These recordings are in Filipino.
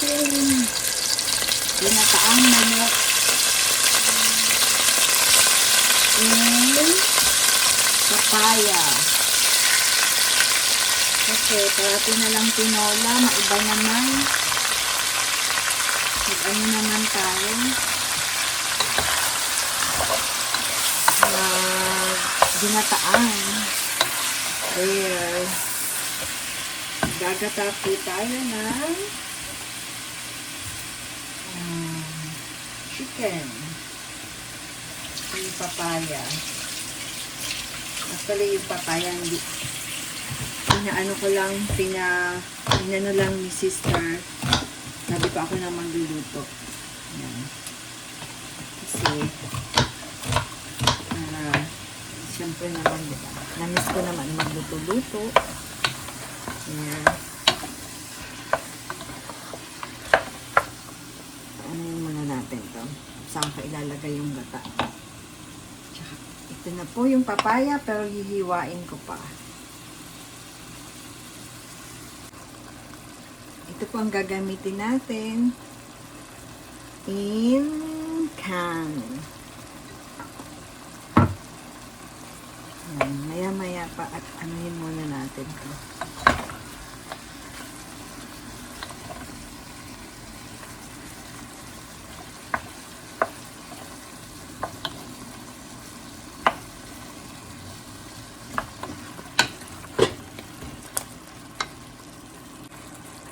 ating ginataang manok in papaya. Kasi parati na lang tinola, maiba naman. Mag-ano naman tayo. Ginataan. There. Gagata po tayo ng chicken. Yung papaya. Actually, yung papaya, hindi. Pinaano ko lang, pinano lang ni sister. Sabi ko ako na magluluto. Yan. Kasi, siyempre naman, diba? Namiss ko naman magluto-luto. Yan. Ano yung muna natin to? Saan ka ilalagay yung gata? Tsaka, ito na po yung papaya, pero hihiwain ko pa. Ito po ang gagamitin natin in can. Maya-maya pa at anuhin muna natin ito.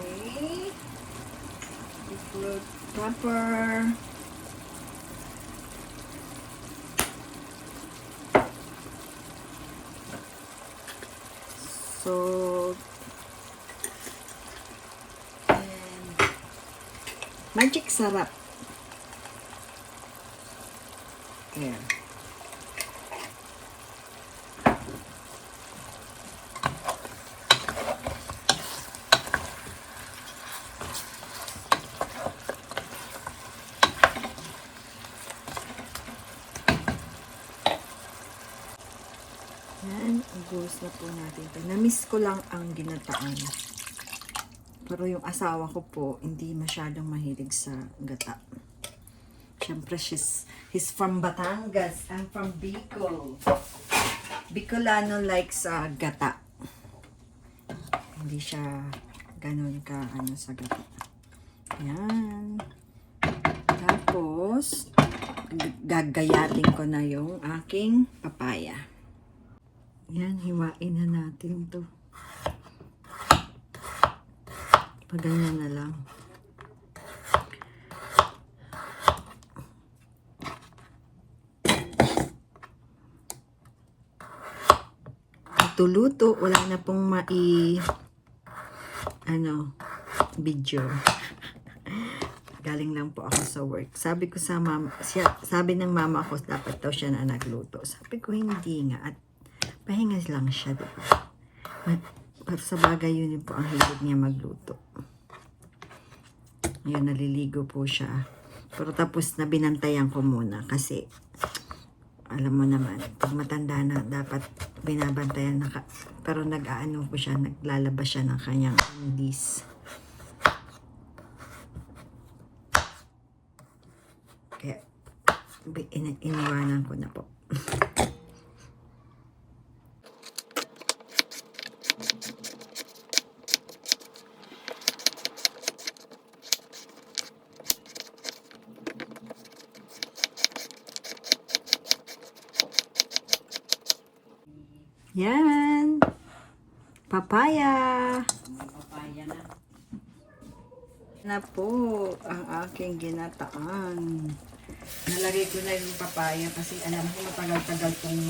Okay. Put pepper. So, and magic sarap. There. Yan, ubos na po natin ito. Namiss ko lang ang ginataan. Pero yung asawa ko po, hindi masyadong mahilig sa gata. Siyempre, he's from Batangas. I'm from Bicol. Bicolano likes gata. Hindi siya ganun ka sa gata. Yan. Tapos, gagayatin ko na yung aking papaya. Yan, hiwain na natin to. Paganyan na lang. Luto, wala na pong video. Galing lang po ako sa work. Sabi ko sa mama, sabi ng mama ko, dapat daw siya na nagluto. Sabi ko, hindi nga. At pahinga lang siya, diba? Pero sa bagay, yun po ang hilig niya magluto. Ngayon, naliligo po siya. Pero tapos na binantayan ko muna kasi alam mo naman, pag matanda na, dapat binabantayan na pero nag-aano po siya, naglalabas siya ng kanyang undies. Kaya, iniwanan ko na po. Yan. Papaya. Papaya na. Na po ang aking ginataan. Nalagay ko na yung papaya kasi alam ko matagal-tagal kong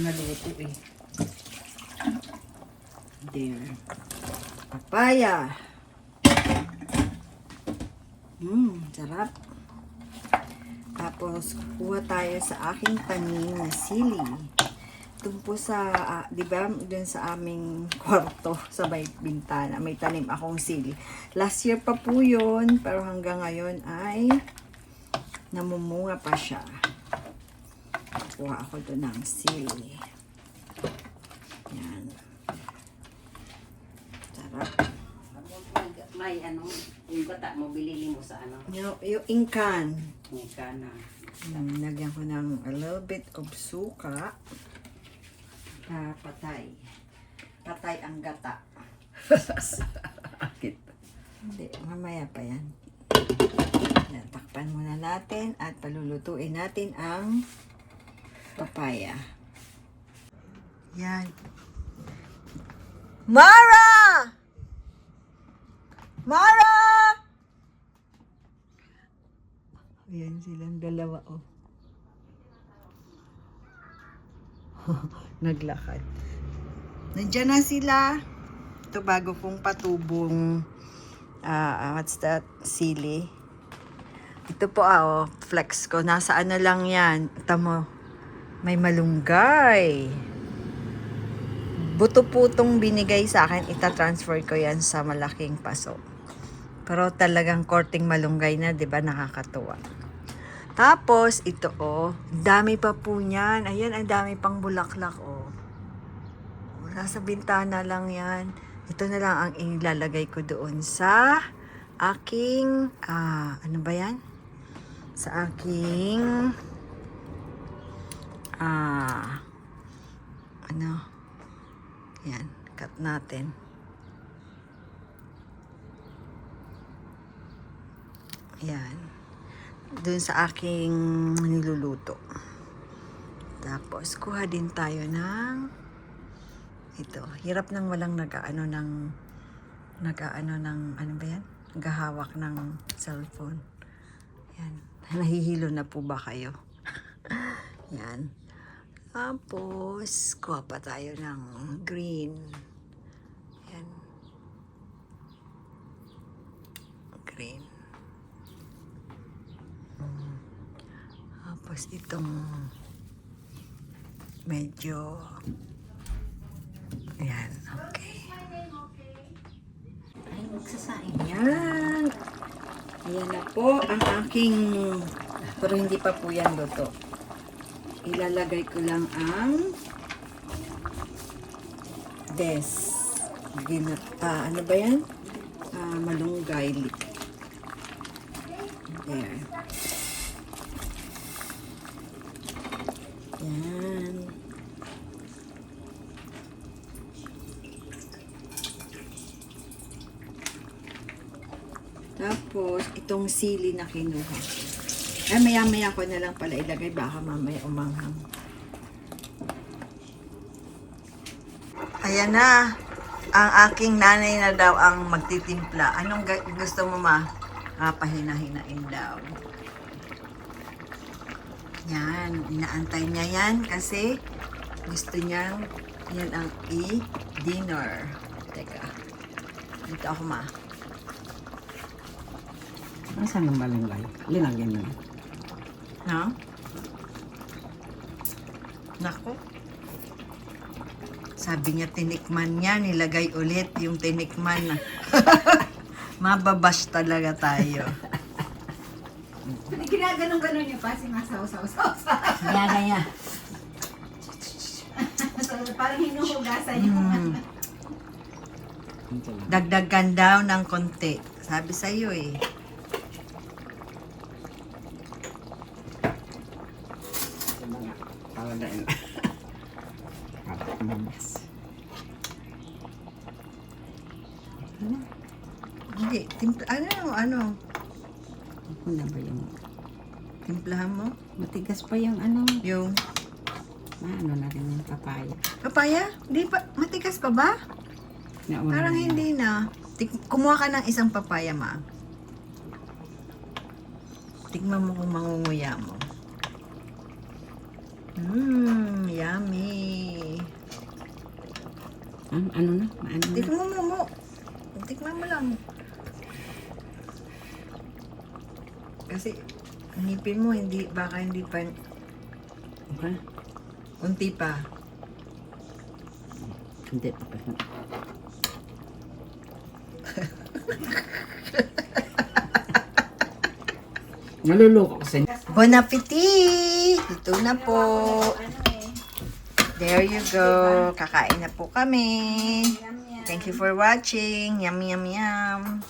naluto eh. There. Papaya. Sarap. Tapos, kuha tayo sa aking tanim na sili. Doon po sa, di ba, doon sa aming kwarto, sa may bintana, may tanim akong sili. Last year pa po yun, pero hanggang ngayon ay namumunga pa siya. Kuha ako doon ng sili. Yan. Sarap. May ano, gata mo, bilili mo sa ano? Yung ingkan. Yung kana. Lagyan ko ng a little bit of suka. Patay. Patay ang gata. Akit. Hindi, mamaya pa yan. Yan, takpan muna natin at palulutuin natin ang papaya. Yan. Mara! Mara! Ayan silang dalawa, oh. Naglakad. Nandiyan na sila. Ito bago kong patubong what's that? Sili. Ito po, oh, flex ko. Nasa ano lang yan. Tamo, may malunggay. Buto po itong binigay sa akin. Ita-transfer ko yan sa malaking paso. Pero talagang korting malunggay na, di ba? Nakakatuwa. Tapos, ito, oh. Dami pa po niyan. Ayan, ang dami pang bulaklak, oh. Nasa bintana lang yan. Ito na lang ang ilalagay ko doon sa aking, ano ba yan? Sa aking, ano, yan, cut natin. Yan. Doon sa aking niluluto. Tapos, kuha din tayo ng ito. Hirap nang walang nag-aano ng ano ba yan? Naghahawak ng cellphone. Yan. Nahihilo na po ba kayo? Yan. Tapos, kuha pa tayo ng green. Yan. Green. Tapos, itong medyo yan. Okay. Ay, magsasaing. Yan. Ayan na po ang aking, pero hindi pa po yan luto. Ilalagay ko lang ang ano ba yan? Malunggay. There. Yan. Tapos, itong sili na kinuha. Ay, maya-maya ko na lang pala ilagay. Baka mamaya umanghang. Ayan na. Ang aking nanay na daw ang magtitimpla. Anong gusto mo, ma? Pahina-hinain daw. Yan. Inaantay niya yan kasi gusto niyang yan ang i-dinner. Teka. Dito ako, ma. Nasaan ang malunggay? Linagyan mo. No? Nako. Sabi niya tinikman niya, nilagay ulit yung tinikman na. Mababash talaga tayo. Ginaganon-ganon niyo pa, sinasaw-saw-saw. Gaya. Parang hinuhugasan niyo. Dagdagan daw ng konti. Sabi sa'yo eh. Palagain. Kapag mabas. Hindi, ano? Ako na ba yung... Timplahan mo? Matigas pa yung ano. Yung Ano na rin yung papaya. papaya? Di pa, matigas pa ba? Nauna Parang na yan. hindi na. Kumuha ka ng isang papaya, ma. Tignan mo kung mangunguya mo. Yummy. Ano na? Maano na? Tikman mo. Tikman mo lang. Kasi, ngipin mo, baka hindi pa, Okay. unti pa. Hindi pa kasi. Naluloko kasi. Bon appetit! Ito na po. There you go. Kakain na po kami. Thank you for watching. Yum, yum, yum.